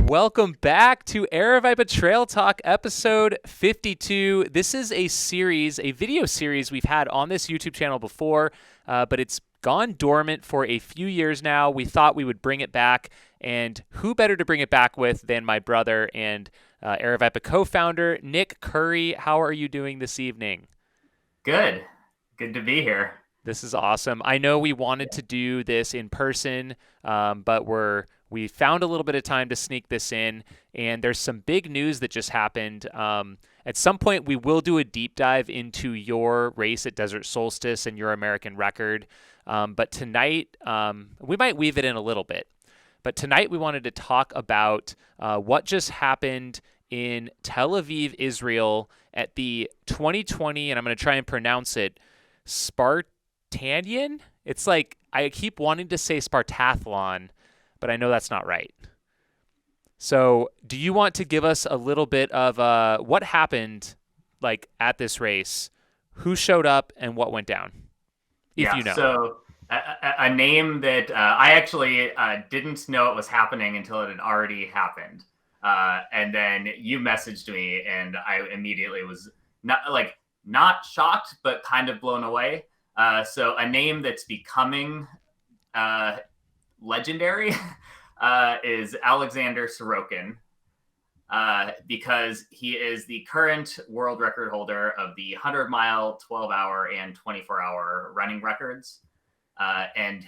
Welcome back to Aravaipa Trail Talk episode 52. This is a series, a video series we've had on this YouTube channel before, but it's gone dormant for a few years now. We thought we would bring it back, and who better to bring it back with than my brother and Aravaipa co-founder, Nick Coury. How are you doing this evening? Good. Good to be here. This is awesome. I know we wanted to do this in person, but we found a little bit of time to sneak this in, and there's some big news that just happened. At some point, we will do a deep dive into your race at Desert Solstice and your American record. But tonight, we might weave it in a little bit. But tonight, we wanted to talk about what just happened in Tel Aviv, Israel, at the 2020, and I'm going to try and pronounce it, Spartanian? It's like, I keep wanting to say Spartathlon, but I know that's not right. So do you want to give us a little bit of what happened like at this race, who showed up, and what went down, if you know? So a name that I actually didn't know it was happening until it had already happened. And then you messaged me, and I immediately was not shocked, but kind of blown away. So a name that's becoming legendary is Alexander Sorokin, because he is the current world record holder of the 100-mile, 12-hour, and 24-hour running records. And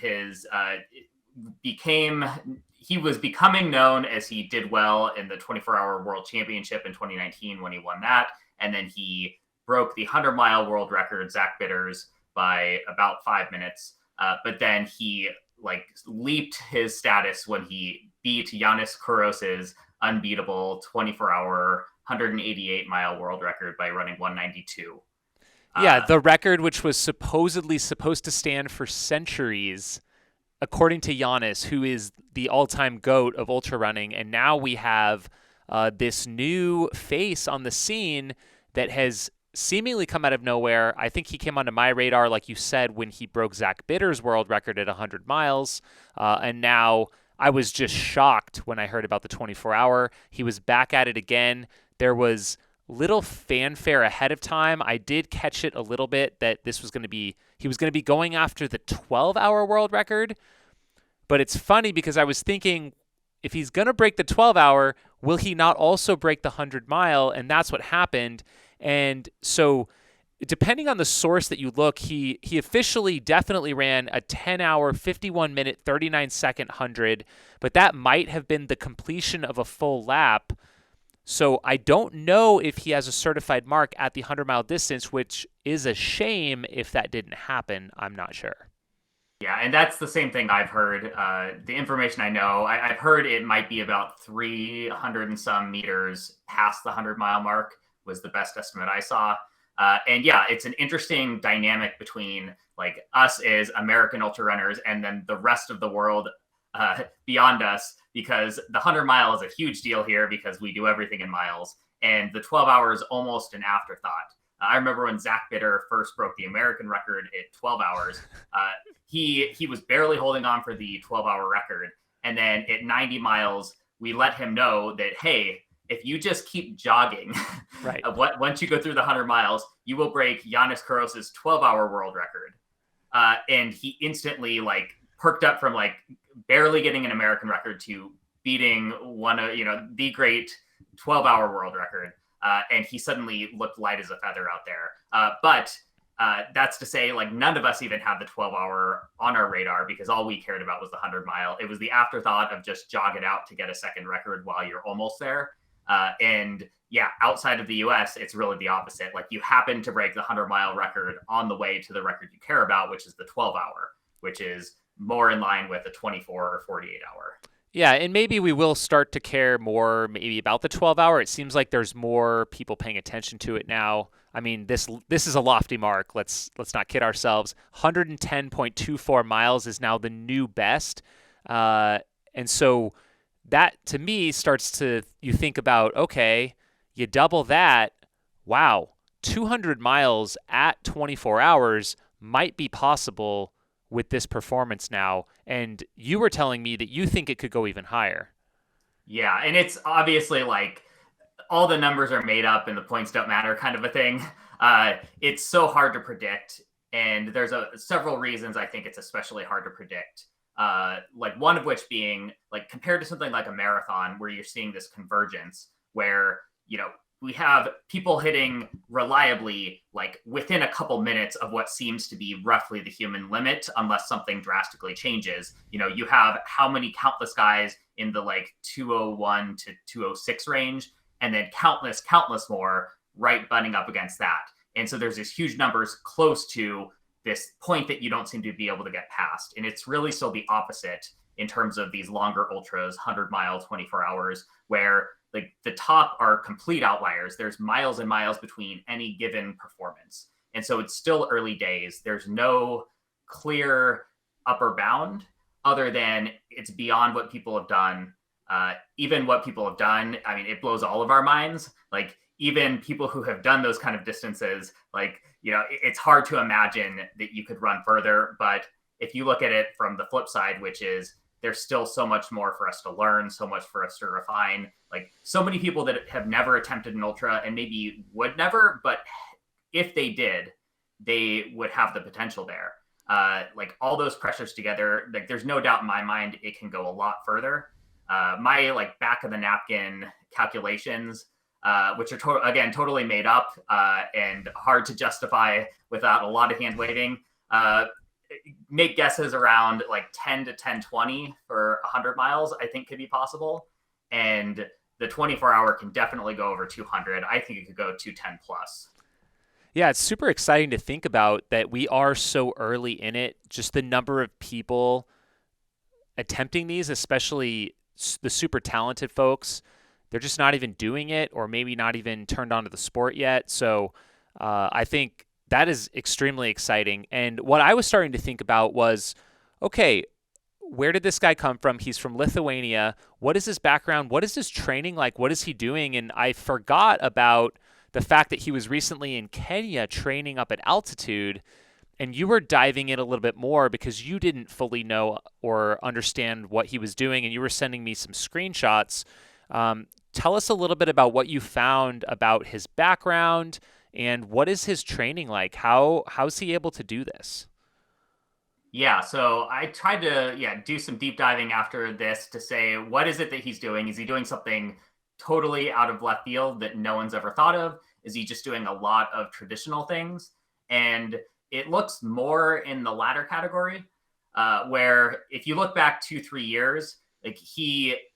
he was becoming known as he did well in the 24-hour World Championship in 2019 when he won that. And then he broke the 100-mile world record, Zach Bitter's, by about 5 minutes. But then he leaped his status when he beat Yannis Kouros's unbeatable 24-hour, 188-mile world record by running 192. Yeah, the record, which was supposedly supposed to stand for centuries, according to Yannis, who is the all-time GOAT of ultra running. And now we have this new face on the scene that has seemingly come out of nowhere. I think he came onto my radar, like you said, when he broke Zach Bitter's world record at 100 miles. And now I was just shocked when I heard about the 24-hour. He was back at it again. There was little fanfare ahead of time. I did catch it a little bit that he was going to be going after the 12-hour world record. But it's funny because I was thinking, if he's going to break the 12-hour, will he not also break the 100-mile? And that's what happened. And so depending on the source that you look, he officially definitely ran a 10-hour, 51-minute, 39-second 100, but that might have been the completion of a full lap. So I don't know if he has a certified mark at the 100-mile distance, which is a shame if that didn't happen. I'm not sure. Yeah, and that's the same thing I've heard. The information I know, I've heard it might be about 300 and some meters past the 100-mile mark was the best estimate I saw. And yeah, it's an interesting dynamic between us as American ultra runners and then the rest of the world beyond us, because the 100-mile is a huge deal here because we do everything in miles, and the 12-hour is almost an afterthought. I remember when Zach Bitter first broke the American record at 12 hours, he was barely holding on for the 12-hour record. And then at 90 miles, we let him know that, hey, if you just keep jogging, right, once you go through the 100 miles, you will break Yannis Kouros's 12-hour world record. And he instantly perked up from barely getting an American record to beating one of the great 12-hour world record. And he suddenly looked light as a feather out there. But that's to say, none of us even had the 12-hour on our radar because all we cared about was the 100-mile. It was the afterthought of just jog it out to get a second record while you're almost there. And yeah, outside of the US, it's really the opposite. You happen to break the 100-mile record on the way to the record you care about, which is the 12-hour, which is more in line with a 24 or 48-hour. Yeah, and maybe we will start to care more maybe about the 12-hour. It seems like there's more people paying attention to it now. I mean, this is a lofty mark. Let's not kid ourselves. 110.24 miles is now the new best. And so that, to me, starts to, you think about, okay, you double that, wow, 200 miles at 24 hours might be possible with this performance now. And you were telling me that you think it could go even higher. Yeah, and it's obviously like all the numbers are made up and the points don't matter kind of a thing. It's so hard to predict, and there's several reasons I think it's especially hard to predict. Like one of which being like compared to something like a marathon where you're seeing this convergence where we have people hitting reliably like within a couple minutes of what seems to be roughly the human limit unless something drastically changes. You have how many countless guys in the like 201 to 206 range, and then countless more right butting up against that. And so there's these huge numbers close to this point that you don't seem to be able to get past. And it's really still the opposite in terms of these longer ultras, 100-mile, 24 hours, where like the top are complete outliers. There's miles and miles between any given performance. And so it's still early days. There's no clear upper bound other than it's beyond what people have done. Even what people have done, I mean, it blows all of our minds. Like even people who have done those kind of distances, like, it's hard to imagine that you could run further. But if you look at it from the flip side, which is there's still so much more for us to learn, so much for us to refine, like so many people that have never attempted an ultra and maybe would never, but if they did, they would have the potential there. Like all those pressures together, like there's no doubt in my mind, it can go a lot further. My like back of the napkin calculations, which are again totally made up and hard to justify without a lot of hand waving, make guesses around like 10 to 10:20 for 100 miles. I think could be possible, and the 24-hour can definitely go over 200. I think it could go 210 plus. Yeah, it's super exciting to think about that we are so early in it. Just the number of people attempting these, especially the super talented folks, they're just not even doing it or maybe not even turned on to the sport yet. So I think that is extremely exciting. And what I was starting to think about was, okay, where did this guy come from? He's from Lithuania. What is his background? What is his training like? What is he doing? And I forgot about the fact that he was recently in Kenya training up at altitude, and you were diving in a little bit more because you didn't fully know or understand what he was doing, and you were sending me some screenshots. Tell us a little bit about what you found about his background and what is his training like? How's he able to do this? Yeah, so I tried to do some deep diving after this to say, what is it that he's doing? Is he doing something totally out of left field that no one's ever thought of? Is he just doing a lot of traditional things? And it looks more in the latter category, where if you look back 2-3 years, like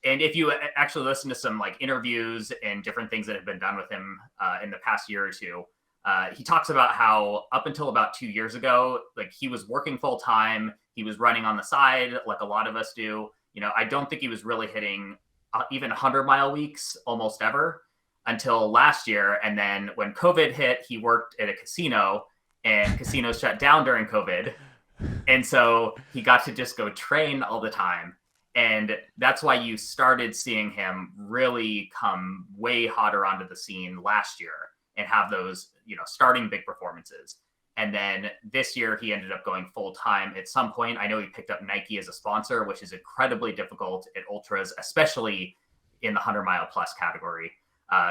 and if you actually listen to some like interviews and different things that have been done with him in the past year or two, he talks about how up until about 2 years ago, like he was working full time. He was running on the side like a lot of us do. I don't think he was really hitting even 100-mile weeks almost ever until last year. And then when COVID hit, he worked at a casino and casinos shut down during COVID. And so he got to just go train all the time. And that's why you started seeing him really come way hotter onto the scene last year and have those, starting big performances. And then this year he ended up going full time at some point. I know he picked up Nike as a sponsor, which is incredibly difficult at ultras, especially in the 100-mile plus category.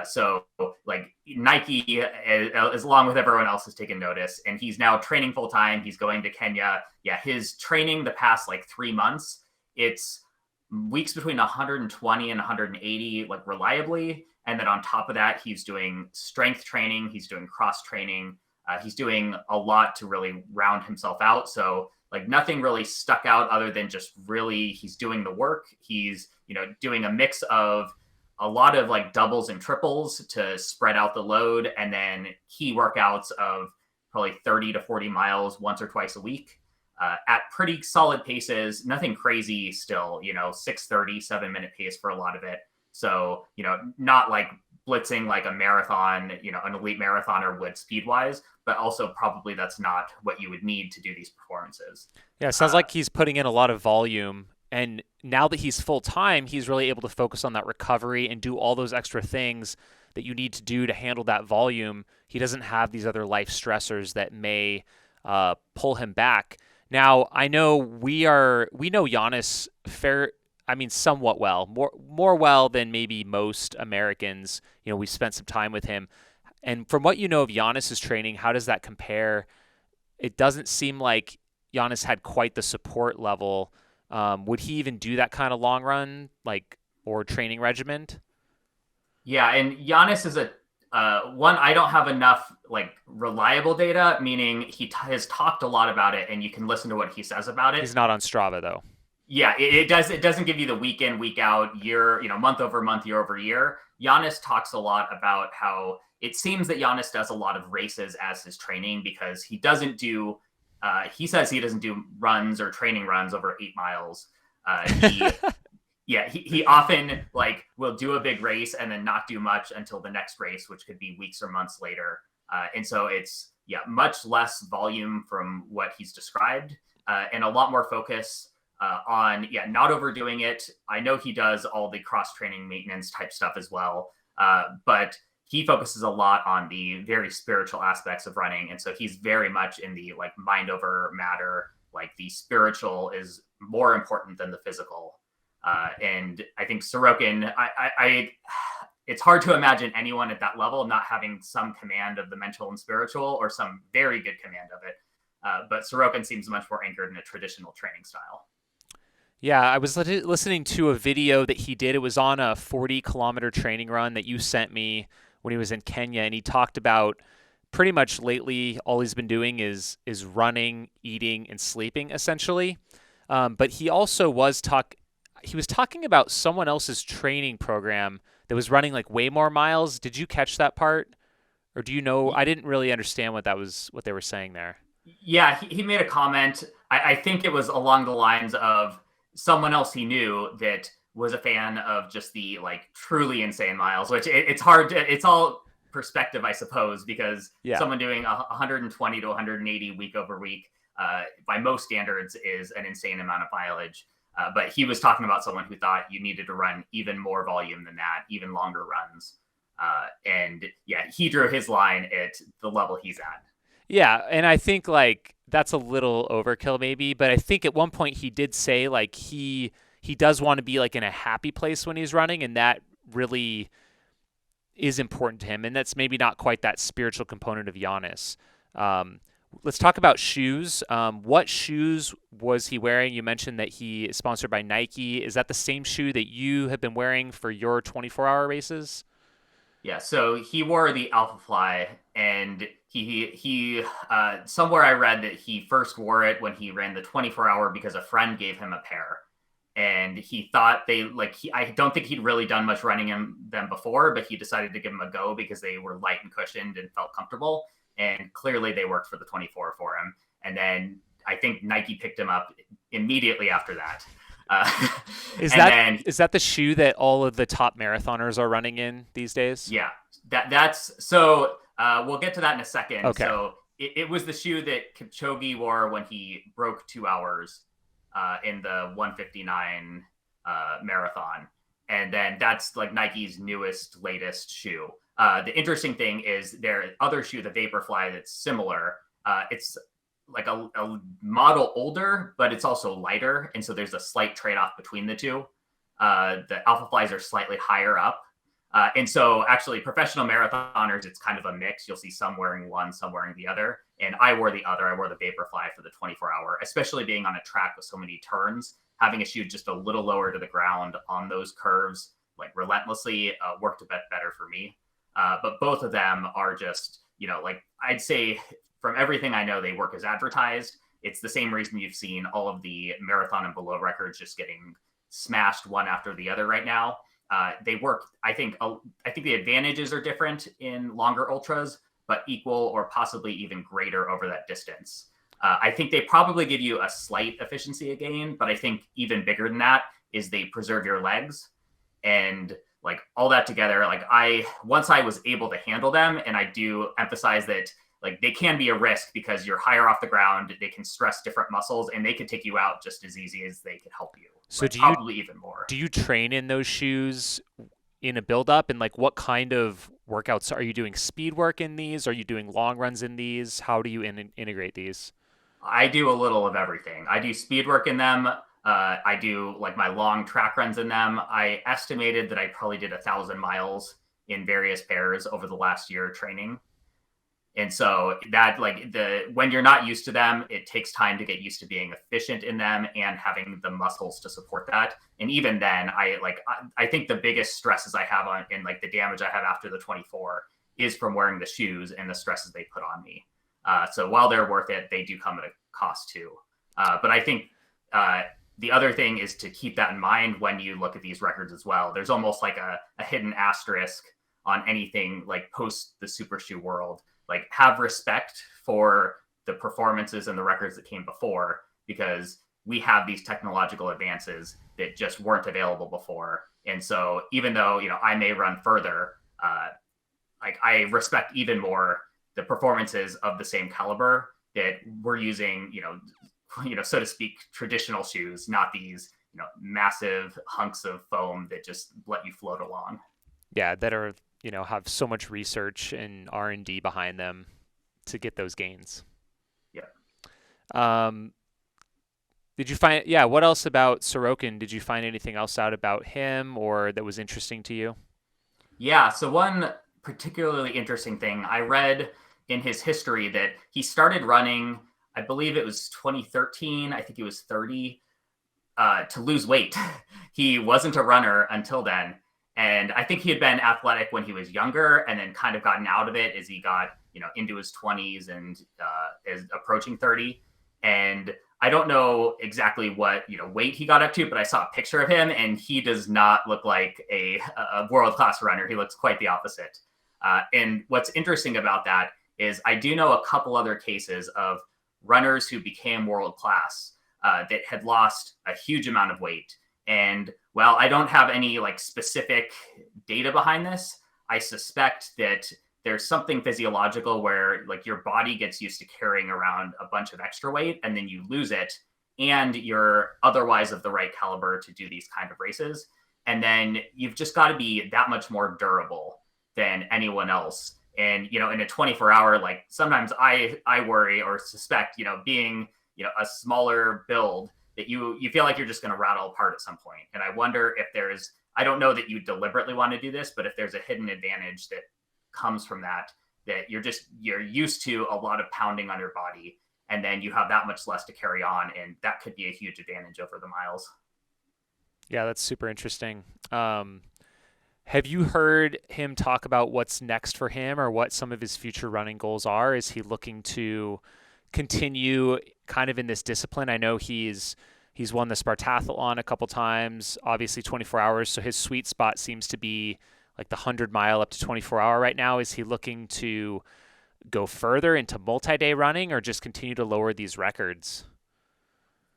So like Nike, as along with everyone else, has taken notice, and he's now training full time. He's going to Kenya. Yeah, his training the past like 3 months, it's weeks between 120 and 180, like reliably. And then on top of that, he's doing strength training. He's doing cross training. He's doing a lot to really round himself out. So like nothing really stuck out other than just really he's doing the work. He's, doing a mix of a lot of like doubles and triples to spread out the load. And then key workouts of probably 30 to 40 miles once or twice a week at pretty solid paces. Nothing crazy still, 6:30, 7-minute pace for a lot of it. So, not like blitzing like a marathon, an elite marathoner would speed wise, but also probably that's not what you would need to do these performances. Yeah, it sounds like he's putting in a lot of volume. And now that he's full time, he's really able to focus on that recovery and do all those extra things that you need to do to handle that volume. He doesn't have these other life stressors that may pull him back. Now, I know we know Giannis somewhat well, more well than maybe most Americans. You know, we spent some time with him. And from what you know of Giannis's training, how does that compare? It doesn't seem like Giannis had quite the support level. Would he even do that kind of long run, like, or training regimen? Yeah, and Giannis is a one. I don't have enough like reliable data, meaning has talked a lot about it, and you can listen to what he says about it. He's not on Strava though. Yeah, it does. It doesn't give you the week in, week out, year, month over month, year over year. Giannis talks a lot about how it seems that Giannis does a lot of races as his training because he doesn't do. He says he doesn't do runs or training runs over 8 miles. He Yeah, he often like will do a big race and then not do much until the next race, which could be weeks or months later. And so it's much less volume from what he's described, and a lot more focus on not overdoing it. I know he does all the cross training maintenance type stuff as well, but he focuses a lot on the very spiritual aspects of running, and so he's very much in the like mind over matter. Like the spiritual is more important than the physical. And I think Sorokin, it's hard to imagine anyone at that level not having some command of the mental and spiritual, or some very good command of it. But Sorokin seems much more anchored in a traditional training style. Yeah, I was listening to a video that he did. It was on a 40-kilometer training run that you sent me when he was in Kenya, and he talked about pretty much lately all he's been doing is running, eating, and sleeping essentially. But he also he was talking about someone else's training program that was running like way more miles. Did you catch that part? Or do you know? I didn't really understand what they were saying there. Yeah, he made a comment. I think it was along the lines of someone else he knew that was a fan of just the like truly insane miles, which it's hard to, it's all perspective, I suppose, because someone doing 120 to 180 week over week, by most standards is an insane amount of mileage. But he was talking about someone who thought you needed to run even more volume than that, even longer runs. And he drew his line at the level he's at. Yeah, and I think like that's a little overkill maybe, but I think at one point he did say like he does want to be like in a happy place when he's running, and that really is important to him, and that's maybe not quite that spiritual component of Giannis. Let's talk about shoes. What shoes was he wearing? You mentioned that he is sponsored by Nike. Is that the same shoe that you have been wearing for your 24-hour races? Yeah, so he wore the Alpha Fly, and he somewhere I read that he first wore it when he ran the 24-hour because a friend gave him a pair. And he thought I don't think he'd really done much running in them before, but he decided to give them a go because they were light and cushioned and felt comfortable. And clearly they worked for the 24 for him. And then I think Nike picked him up immediately after that. Is that the shoe that all of the top marathoners are running in these days? Yeah, that's so. We'll get to that in a second. Okay. So it was the shoe that Kipchoge wore when he broke 2 hours in the 159 marathon, and then that's like Nike's newest, latest shoe. The interesting thing is their other shoe, the Vaporfly, that's similar. It's like a model older, but it's also lighter. And so there's a slight trade-off between the two. The Alpha Flies are slightly higher up. And so actually professional marathoners, it's kind of a mix. You'll see some wearing one, some wearing the other. And I wore the other. I wore the Vaporfly for the 24-hour, especially being on a track with so many turns. Having a shoe just a little lower to the ground on those curves, like relentlessly, worked a bit better for me. But both of them are just, like I'd say from everything I know, they work as advertised. It's the same reason you've seen all of the marathon and below records just getting smashed one after the other right now. They work. I think the advantages are different in longer ultras, but equal or possibly even greater over that distance. I think they probably give you a slight efficiency gain, but I think even bigger than that is they preserve your legs. And like all that together, like once I was able to handle them, and I do emphasize that like they can be a risk because you're higher off the ground, they can stress different muscles, and they could take you out just as easy as they could help you. So probably even more. Do you train in those shoes in a build-up, and like what kind of workouts are you doing? Speed work in these? Are you doing long runs in these? How do you integrate these? I do a little of everything. I do speed work in them. I do like my long track runs in them. I estimated that I probably did 1,000 miles in various pairs over the last year of training. And so that like the when you're not used to them, it takes time to get used to being efficient in them and having the muscles to support that. And even then, I think the biggest stresses I have on and like the damage I have after the 24 is from wearing the shoes and the stresses they put on me. So while they're worth it, they do come at a cost too. But I think the other thing is to keep that in mind when you look at these records as well. There's almost like a hidden asterisk on anything like post the super shoe world. Like have respect for the performances and the records that came before, because we have these technological advances that just weren't available before. And so even though, I may run further, like I respect even more the performances of the same caliber that we're using, so to speak, traditional shoes, not these, massive hunks of foam that just let you float along. Yeah, that are, have so much research and R&D behind them to get those gains. Yeah. Um, did you find, yeah, what else about Sorokin? Did you find anything else out about him or that was interesting to you? Yeah. So one particularly interesting thing I read in his history that he started running, I believe it was 2013. I think he was 30 to lose weight. He wasn't a runner until then. And I think he had been athletic when he was younger and then kind of gotten out of it as he got, into his 20s and is approaching 30. And I don't know exactly what, weight he got up to, but I saw a picture of him and he does not look like a world-class runner. He looks quite the opposite. And what's interesting about that is I do know a couple other cases of runners who became world-class that had lost a huge amount of weight. And while I don't have any like specific data behind this, I suspect that there's something physiological where like your body gets used to carrying around a bunch of extra weight and then you lose it and you're otherwise of the right caliber to do these kind of races. And then you've just got to be that much more durable than anyone else. And, in a 24-hour, like sometimes I worry or suspect, being, a smaller build that you feel like you're just going to rattle apart at some point. And I wonder if I don't know that you deliberately want to do this, but if there's a hidden advantage that comes from that you're used to a lot of pounding on your body and then you have that much less to carry on. And that could be a huge advantage over the miles. Yeah, that's super interesting. Have you heard him talk about what's next for him or what some of his future running goals are? Is he looking to continue kind of in this discipline? I know he's won the Spartathlon a couple times, obviously 24 hours. So his sweet spot seems to be like the 100-mile up to 24-hour right now. Is he looking to go further into multi-day running or just continue to lower these records?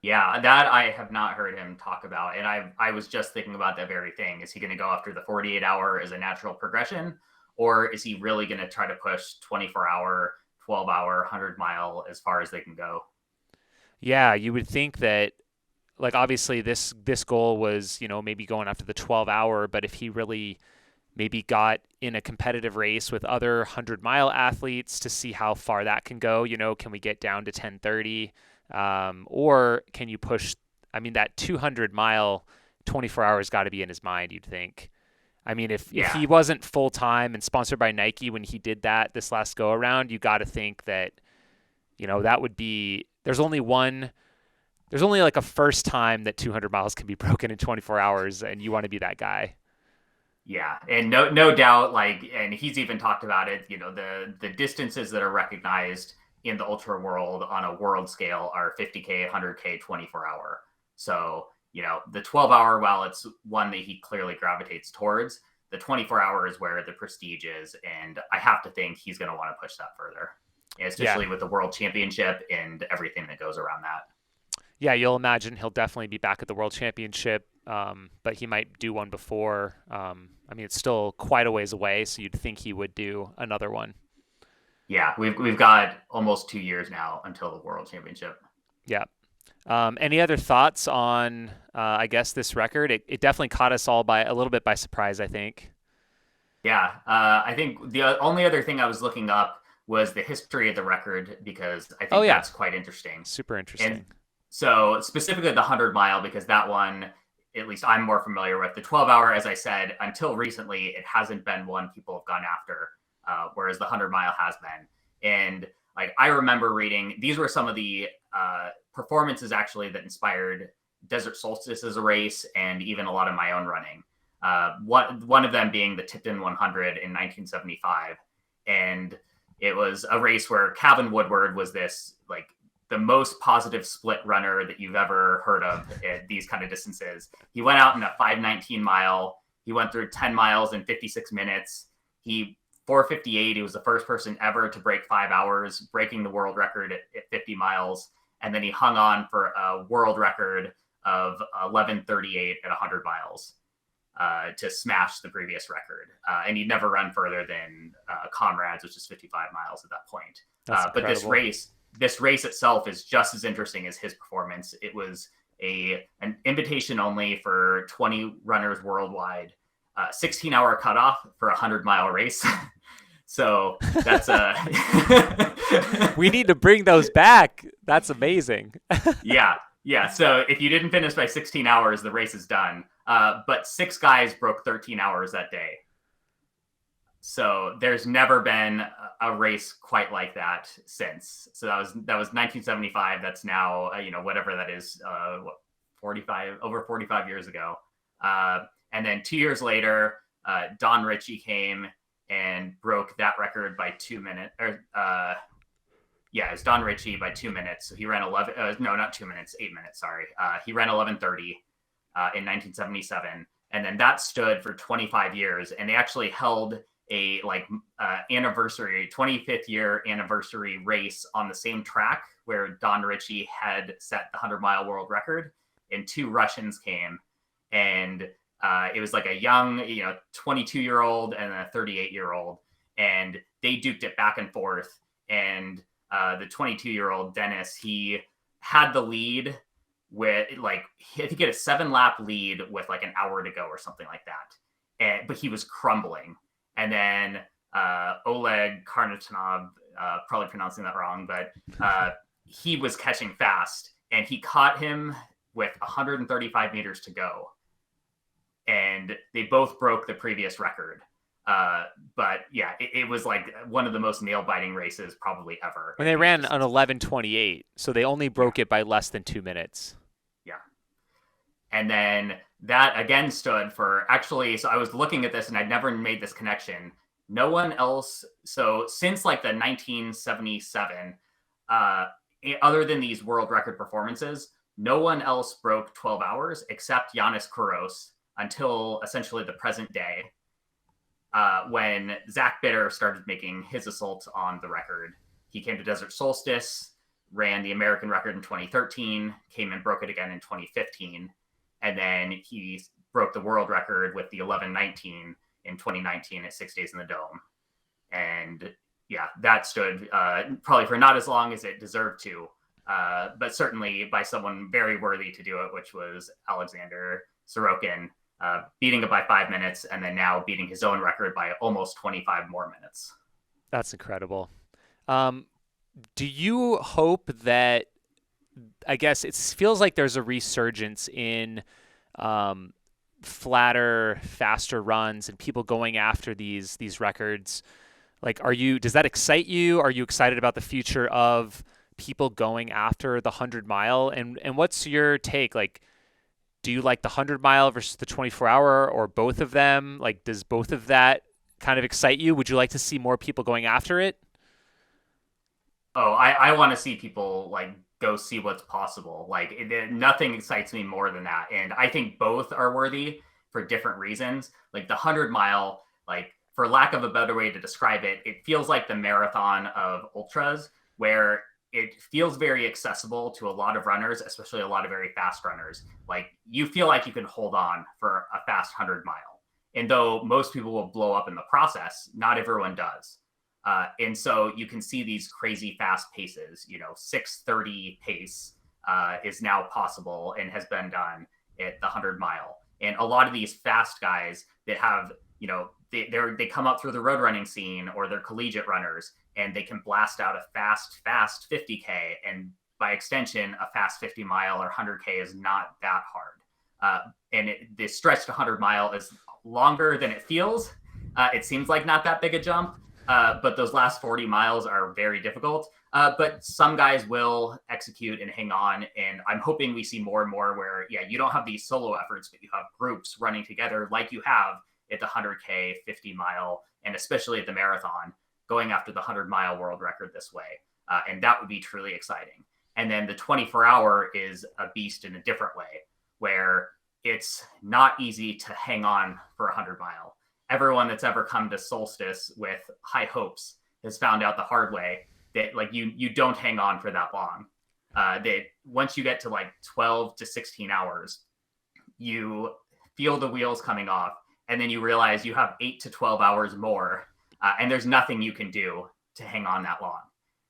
Yeah, that I have not heard him talk about. And I was just thinking about that very thing. Is he going to go after the 48-hour as a natural progression? Or is he really going to try to push 24-hour, 12-hour, 100-mile as far as they can go? Yeah, you would think that, like, obviously this goal was, maybe going after the 12-hour, but if he really maybe got in a competitive race with other 100-mile athletes to see how far that can go, can we get down to 10:30? Or can you push? I mean, that 200-mile 24 hours got to be in his mind, you'd think. I mean, if he wasn't full time and sponsored by Nike when he did that this last go around, you got to think that, that would be, there's only like a first time that 200 miles can be broken in 24 hours and you want to be that guy. Yeah, and no doubt, and he's even talked about it. The distances that are recognized in the ultra world on a world scale are 50K, 100K, 24-hour. So the 12-hour, while it's one that he clearly gravitates towards, the 24-hour is where the prestige is, and I have to think he's going to want to push that further, especially with the World Championship and everything that goes around that. Yeah, you'll imagine he'll definitely be back at the World Championship, but he might do one before. I mean, it's still quite a ways away, so you'd think he would do another one. Yeah, we've got almost 2 years now until the World Championship. Yeah. Any other thoughts on, I guess, this record? It definitely caught us all a little bit by surprise, I think. Yeah, I think the only other thing I was looking up was the history of the record, because I Oh think yeah, that's quite interesting. super And interesting. so specifically the 100 mile, because that one, at least I'm more familiar with. The 12 hour, as I said, until recently, it hasn't been one people have gone after, whereas the 100 mile has been. And like I remember reading, these were some of the performances actually that inspired Desert Solstice as a race, and even a lot of my own running. One of them being the Tipton 100 in 1975, and it was a race where Calvin Woodward was this like the most positive split runner that you've ever heard of at these kind of distances. He went out in a 5:19 mile. He went through 10 miles in 56 minutes. He 4:58. He was the first person ever to break 5 hours, breaking the world record at 50 miles. And then he hung on for a world record of 11:38 at 100 miles to smash the previous record. And he'd never run further than Comrades, which is 55 miles at that point. But this race itself is just as interesting as his performance. It was an invitation only for 20 runners worldwide, 16-hour cutoff for a 100-mile race. So that's We need to bring those back. That's amazing. yeah. So if you didn't finish by 16 hours, the race is done. But 6 guys broke 13 hours that day. So there's never been a race quite like that since. So that was 1975. That's now whatever that is, 45 years ago. And then 2 years later, Don Ritchie came and broke that record by 2 minutes. It was Don Ritchie by 2 minutes. So he ran 8 minutes. Sorry. He ran 11:30 in 1977, and then that stood for 25 years. And they actually held a 25th year anniversary race on the same track where Don Ritchie had set the 100-mile world record, and 2 Russians came, and it was like a young 22-year-old and a 38-year-old, and they duked it back and forth. And the 22-year-old Dennis, he had the lead with I think he had a 7-lap lead with like an hour to go or something like that, but he was crumbling. And then Oleg Karnatinov, probably pronouncing that wrong, but he was catching fast, and he caught him with 135 meters to go, and they both broke the previous record. But yeah, it was like one of the most nail-biting races probably ever. And they ran an 11:28, so they only broke it by less than 2 minutes. Yeah. And then that again stood for so I was looking at this and I'd never made this connection. No one else. So since like the 1977, other than these world record performances, no one else broke 12 hours except Yannis Kouros until essentially the present day, when Zach Bitter started making his assault on the record. He came to Desert Solstice, ran the American record in 2013, came and broke it again in 2015. And then he broke the world record with the 11:19 in 2019 at 6 days in the Dome. And yeah, that stood probably for not as long as it deserved to, but certainly by someone very worthy to do it, which was Alexander Sorokin, beating it by 5 minutes, and then now beating his own record by almost 25 more minutes. That's incredible. Do you hope that, I guess it feels like there's a resurgence in flatter, faster runs and people going after these records? Like, does that excite you? Are you excited about the future of people going after the 100-mile? And what's your take? Like, do you like the 100-mile versus the 24-hour, or both of them? Like, does both of that kind of excite you? Would you like to see more people going after it? Oh, I want to see people go see what's possible. Nothing excites me more than that. And I think both are worthy for different reasons. Like the 100-mile, for lack of a better way to describe it, it feels like the marathon of ultras, where it feels very accessible to a lot of runners, especially a lot of very fast runners. Like you feel like you can hold on for a fast 100-mile. And though most people will blow up in the process, not everyone does. And so you can see these crazy fast paces, 6:30 pace is now possible and has been done at the 100-mile. And a lot of these fast guys that have, they come up through the road running scene, or they're collegiate runners, and they can blast out a fast 50K, and by extension, a fast 50 mile or 100K is not that hard. And the stretched 100 mile is longer than it feels. It seems like not that big a jump, but those last 40 miles are very difficult. But some guys will execute and hang on, and I'm hoping we see more and more where, you don't have these solo efforts, but you have groups running together like you have at the 100K, 50 mile, and especially at the marathon, going after the 100-mile world record this way. And that would be truly exciting. And then the 24-hour is a beast in a different way, where it's not easy to hang on for a 100-mile. Everyone that's ever come to Solstice with high hopes has found out the hard way that like you don't hang on for that long. That once you get to like 12 to 16 hours, you feel the wheels coming off, and then you realize you have 8 to 12 hours more, and there's nothing you can do to hang on that long.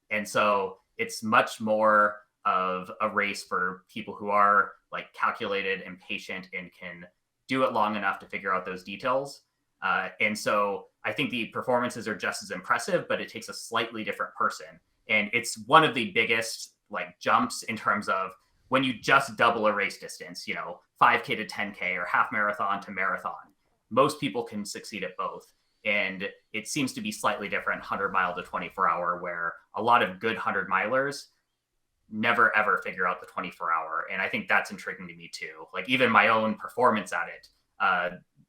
And so it's much more of a race for people who are like calculated and patient and can do it long enough to figure out those details. And so I think the performances are just as impressive, but it takes a slightly different person. And it's one of the biggest like jumps in terms of when you just double a race distance, 5K to 10K or half marathon to marathon. Most people can succeed at both. And it seems to be slightly different 100 mile to 24-hour, where a lot of good 100 milers never ever figure out the 24-hour. And I think that's intriguing to me too. Like even my own performance at it,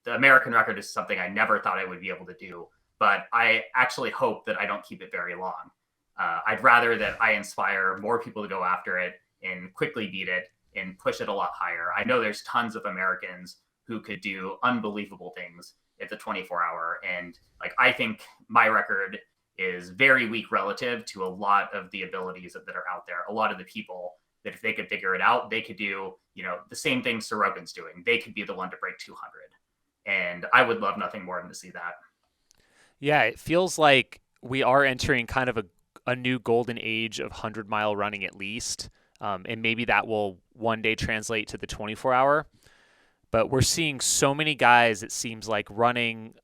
the American record is something I never thought I would be able to do, but I actually hope that I don't keep it very long. I'd rather that I inspire more people to go after it and quickly beat it and push it a lot higher. I know there's tons of Americans who could do unbelievable things at the 24-hour. And like, I think my record is very weak relative to a lot of the abilities that are out there. A lot of the people that if they could figure it out, they could do, the same thing Sorokin's doing. They could be the one to break 200. And I would love nothing more than to see that. Yeah, it feels like we are entering kind of a new golden age of 100-mile running at least. And maybe that will one day translate to the 24-hour. But we're seeing so many guys, it seems like running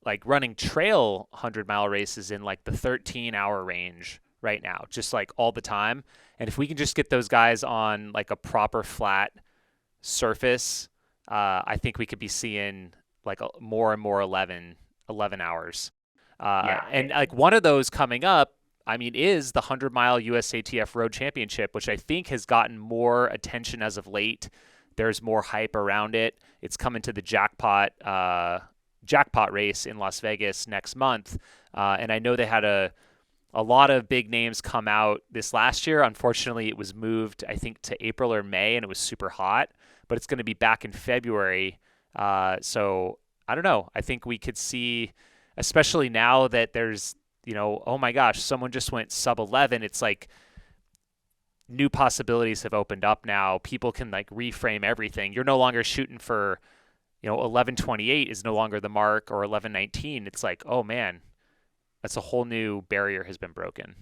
trail 100-mile races in like the 13-hour range right now, just like all the time. And if we can just get those guys on like a proper flat surface, I think we could be seeing like more and more 11 hours. And like one of those coming up, is the 100-mile USATF Road Championship, which I think has gotten more attention as of late. There's more hype around it. It's coming to the jackpot race in Las Vegas next month. And I know they had a lot of big names come out this last year. Unfortunately, it was moved, I think, to April or May, and it was super hot. But it's going to be back in February. So I don't know. I think we could see, especially now that there's, oh my gosh, someone just went sub 11. It's like new possibilities have opened up now. People can like reframe everything. You're no longer shooting for, 11:28 is no longer the mark, or 11:19. It's like, oh man, that's a whole new barrier has been broken.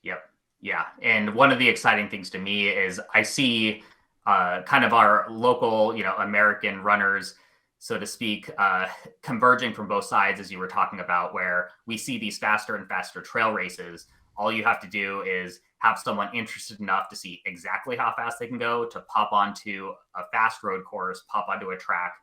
Yep. Yeah. And one of the exciting things to me is I see kind of our local, American runners, so to speak, converging from both sides, as you were talking about, where we see these faster and faster trail races. All you have to do is have someone interested enough to see exactly how fast they can go to pop onto a fast road course, pop onto a track,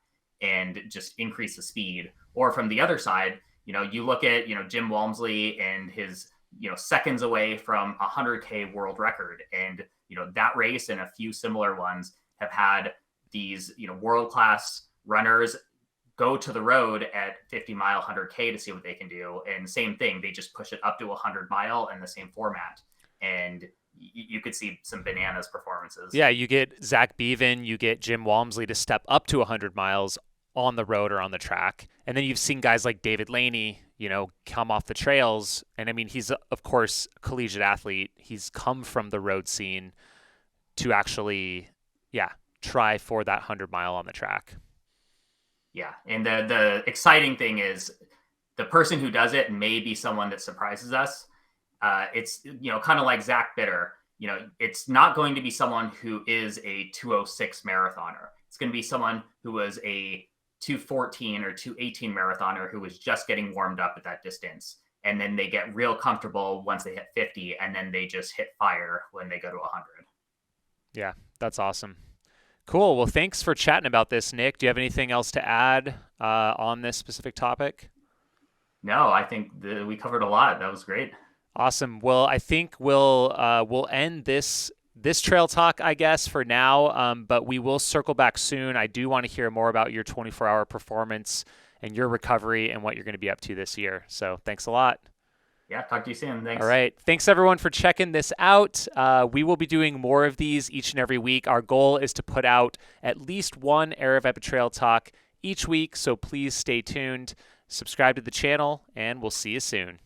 and just increase the speed. Or from the other side, you look at, Jim Walmsley and his, seconds away from a 100K world record. And, that race and a few similar ones have had these, world-class runners go to the road at 50 mile 100K to see what they can do. And same thing, they just push it up to 100 mile in the same format. And you could see some bananas performances. Yeah, you get Zach Bevan, you get Jim Walmsley to step up to 100 miles on the road or on the track. And then you've seen guys like David Laney, come off the trails. And he's, of course, a collegiate athlete. He's come from the road scene to actually, try for that 100-mile on the track. Yeah. And the exciting thing is the person who does it may be someone that surprises us. It's, kind of like Zach Bitter. It's not going to be someone who is a 2:06 marathoner. It's going to be someone who was a 214 or 218 marathoner who was just getting warmed up at that distance. And then they get real comfortable once they hit 50, and then they just hit fire when they go to 100. Yeah, that's awesome. Cool. Well, thanks for chatting about this, Nick. Do you have anything else to add on this specific topic? No, I think we covered a lot. That was great. Awesome. Well, I think we'll end this trail talk, I guess, for now. But we will circle back soon. I do want to hear more about your 24-hour performance and your recovery and what you're going to be up to this year. So thanks a lot. Yeah, talk to you soon. Thanks. All right. Thanks, everyone, for checking this out. We will be doing more of these each and every week. Our goal is to put out at least one Aravaipa Trail Talk each week, so please stay tuned, subscribe to the channel, and we'll see you soon.